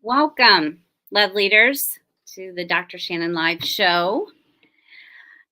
Welcome, love leaders, to the Dr. Shannon Live show.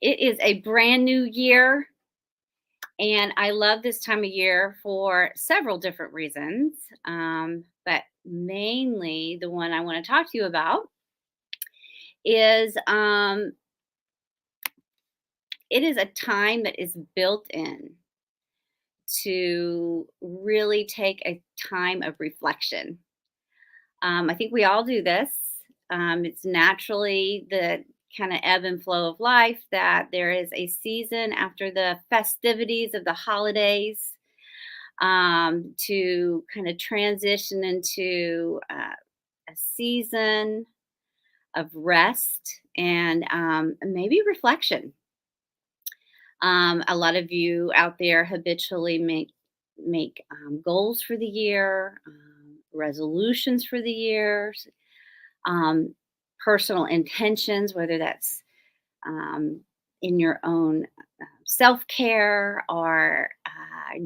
It is a brand new year, and I love this time of year for several different reasons. But mainly, the one I want to talk to you about is it is a time that is built in to really take a time of reflection. I think we all do this. It's naturally the kind of ebb and flow of life that there is a season after the festivities of the holidays to kind of transition into a season of rest and maybe reflection. A lot of you out there habitually make goals for the year, resolutions for the year, um, personal intentions, whether that's in your own self care or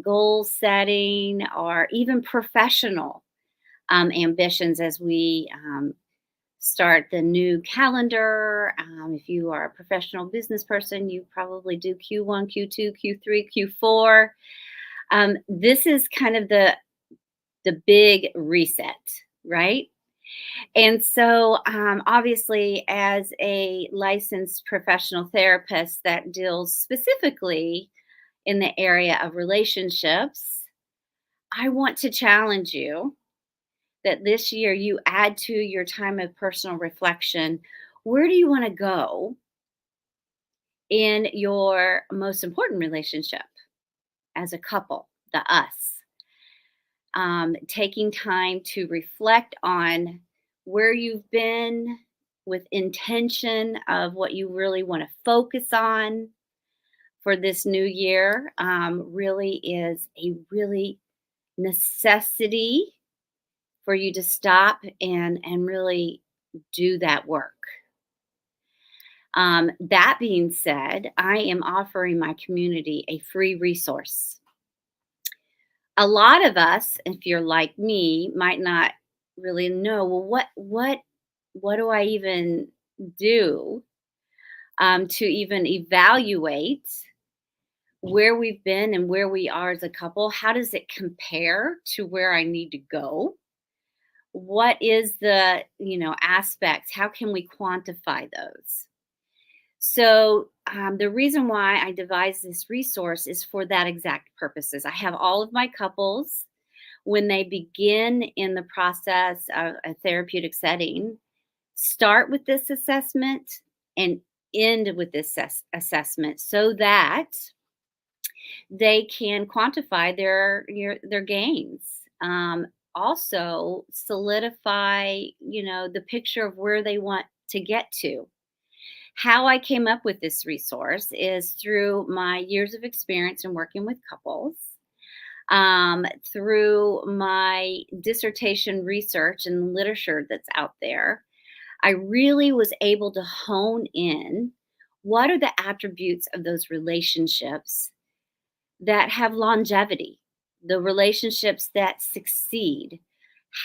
goal setting, or even professional ambitions as we start the new calendar. If you are a professional business person, you probably do Q1, Q2, Q3, Q4. This is kind of the big reset, right? And so, obviously, as a licensed professional therapist that deals specifically in the area of relationships, I want to challenge you that this year you add to your time of personal reflection. Where do you want to go in your most important relationship as a couple, the us? Taking time to reflect on where you've been with intention of what you really want to focus on for this new year really is a really necessity for you to stop and really do that work. That being said, I am offering my community a free resource. A lot of us, if you're like me, might not really know, well, what do I even do to even evaluate where we've been and where we are as a couple? How does it compare to where I need to go? What is the aspects? How can we quantify those? So the reason why I devised this resource is for that exact purposes. I have all of my couples when they begin in the process of a therapeutic setting, start with this assessment and end with this assessment so that they can quantify their gains. Also solidify, the picture of where they want to get to. How I came up with this resource is through my years of experience in working with couples, through my dissertation research and literature that's out there. I really was able to hone in what are the attributes of those relationships that have longevity, the relationships that succeed.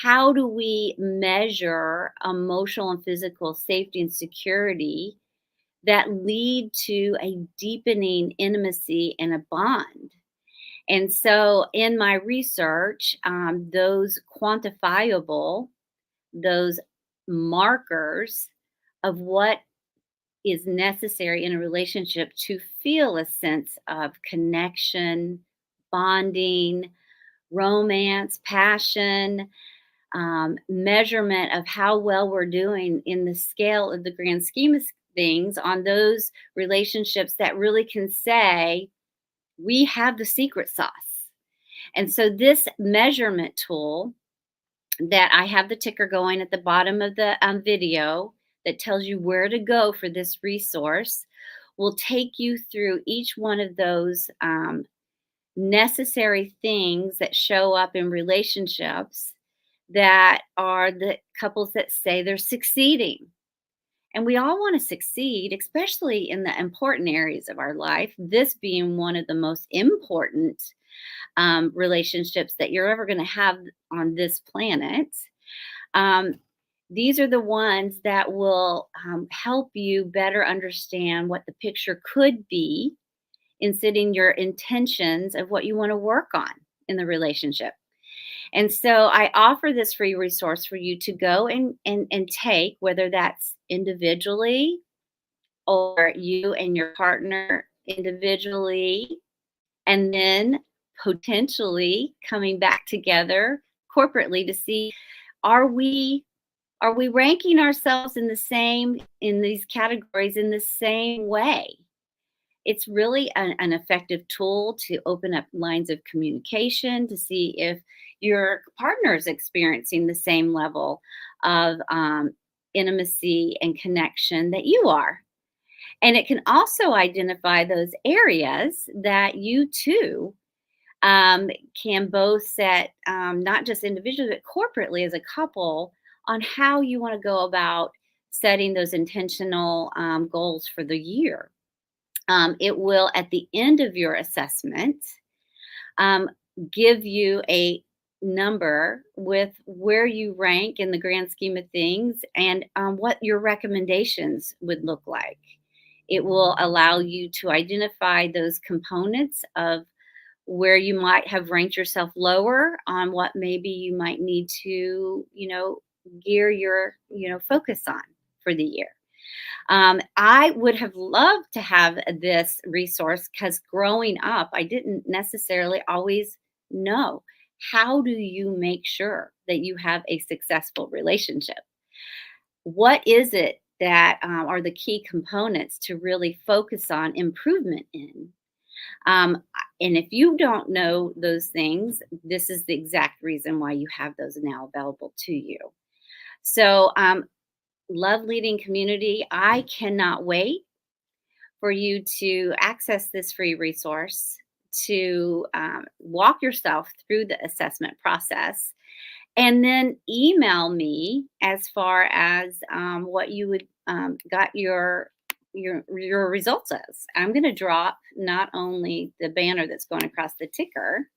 How do we measure emotional and physical safety and security that lead to a deepening intimacy and a bond? And so, in my research, those quantifiable, those markers of what is necessary in a relationship to feel a sense of connection, bonding, romance, passion, measurement of how well we're doing in the scale of the grand scheme of things on those relationships that really can say, we have the secret sauce. And so, this measurement tool that I have the ticker going at the bottom of the video that tells you where to go for this resource will take you through each one of those necessary things that show up in relationships that are the couples that say they're succeeding. And we all want to succeed, especially in the important areas of our life, this being one of the most important relationships that you're ever going to have on this planet. Um, These are the ones that will help you better understand what the picture could be in setting your intentions of what you want to work on in the relationship. And so I offer this free resource for you to go and take, whether that's individually or you and your partner individually, and then potentially coming back together corporately to see, are we are we ranking ourselves in the same in these categories in the same way? It's really an effective tool to open up lines of communication to see if your partner is experiencing the same level of intimacy and connection that you are. And it can also identify those areas that you too can both set, not just individually, but corporately as a couple, on how you want to go about setting those intentional goals for the year. It will, at the end of your assessment, um, give you a number with where you rank in the grand scheme of things and what your recommendations would look like. It will allow you to identify those components of where you might have ranked yourself lower on what maybe you might need to, gear your, focus on for the year. I would have loved to have this resource because growing up, I didn't necessarily always know, how do you make sure that you have a successful relationship? What is it that are the key components to really focus on improvement in? And if you don't know those things, this is the exact reason why you have those now available to you. So, love leading community, I cannot wait for you to access this free resource to walk yourself through the assessment process and then email me as far as what you would got your results as. I'm going to drop not only the banner that's going across the ticker,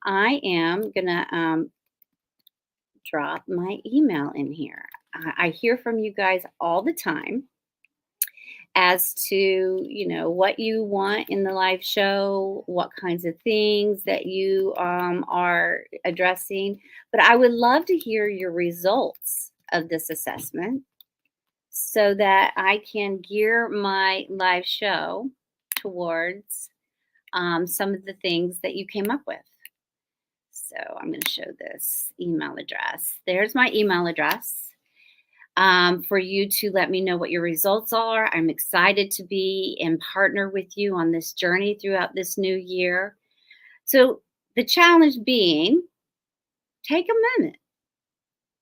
I am going to drop my email in here. I hear from you guys all the time as to, what you want in the live show, what kinds of things that you are addressing. But I would love to hear your results of this assessment so that I can gear my live show towards some of the things that you came up with. So I'm going to show this email address. There's my email address for you to let me know what your results are. I'm excited to be and partner with you on this journey throughout this new year. So the challenge being, take a minute,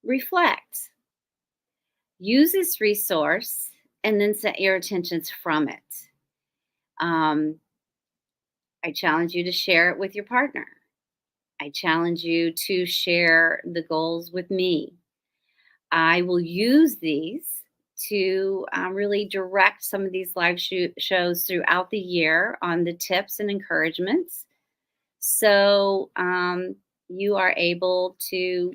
reflect, use this resource, and then set your intentions from it. I challenge you to share it with your partner. I challenge you to share the goals with me. I will use these to really direct some of these live shows throughout the year on the tips and encouragements. So you are able to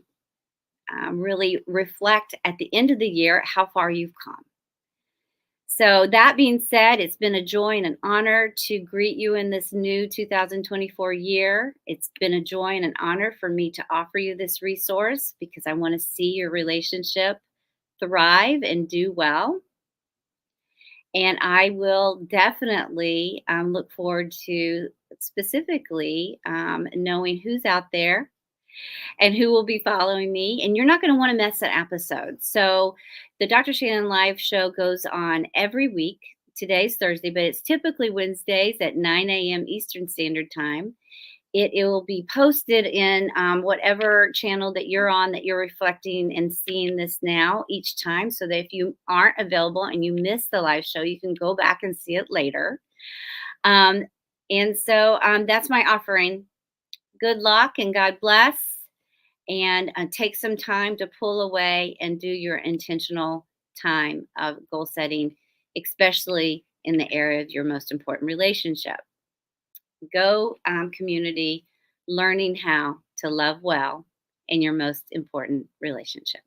really reflect at the end of the year how far you've come. So, that being said, it's been a joy and an honor to greet you in this new 2024 year. It's been a joy and an honor for me to offer you this resource because I want to see your relationship thrive and do well. And I will definitely look forward to specifically knowing who's out there and who will be following me. And you're not going to want to miss an episode. So the Dr. Shannon live show goes on every week. Today's Thursday, but it's typically Wednesdays at 9 a.m. Eastern Standard Time. It will be posted in whatever channel that you're on that you're reflecting and seeing this now each time. So that if you aren't available and you miss the live show, you can go back and see it later. And so that's my offering. Good luck and God bless. And take some time to pull away and do your intentional time of goal setting, especially in the area of your most important relationship. Go, community, learning how to love well in your most important relationship.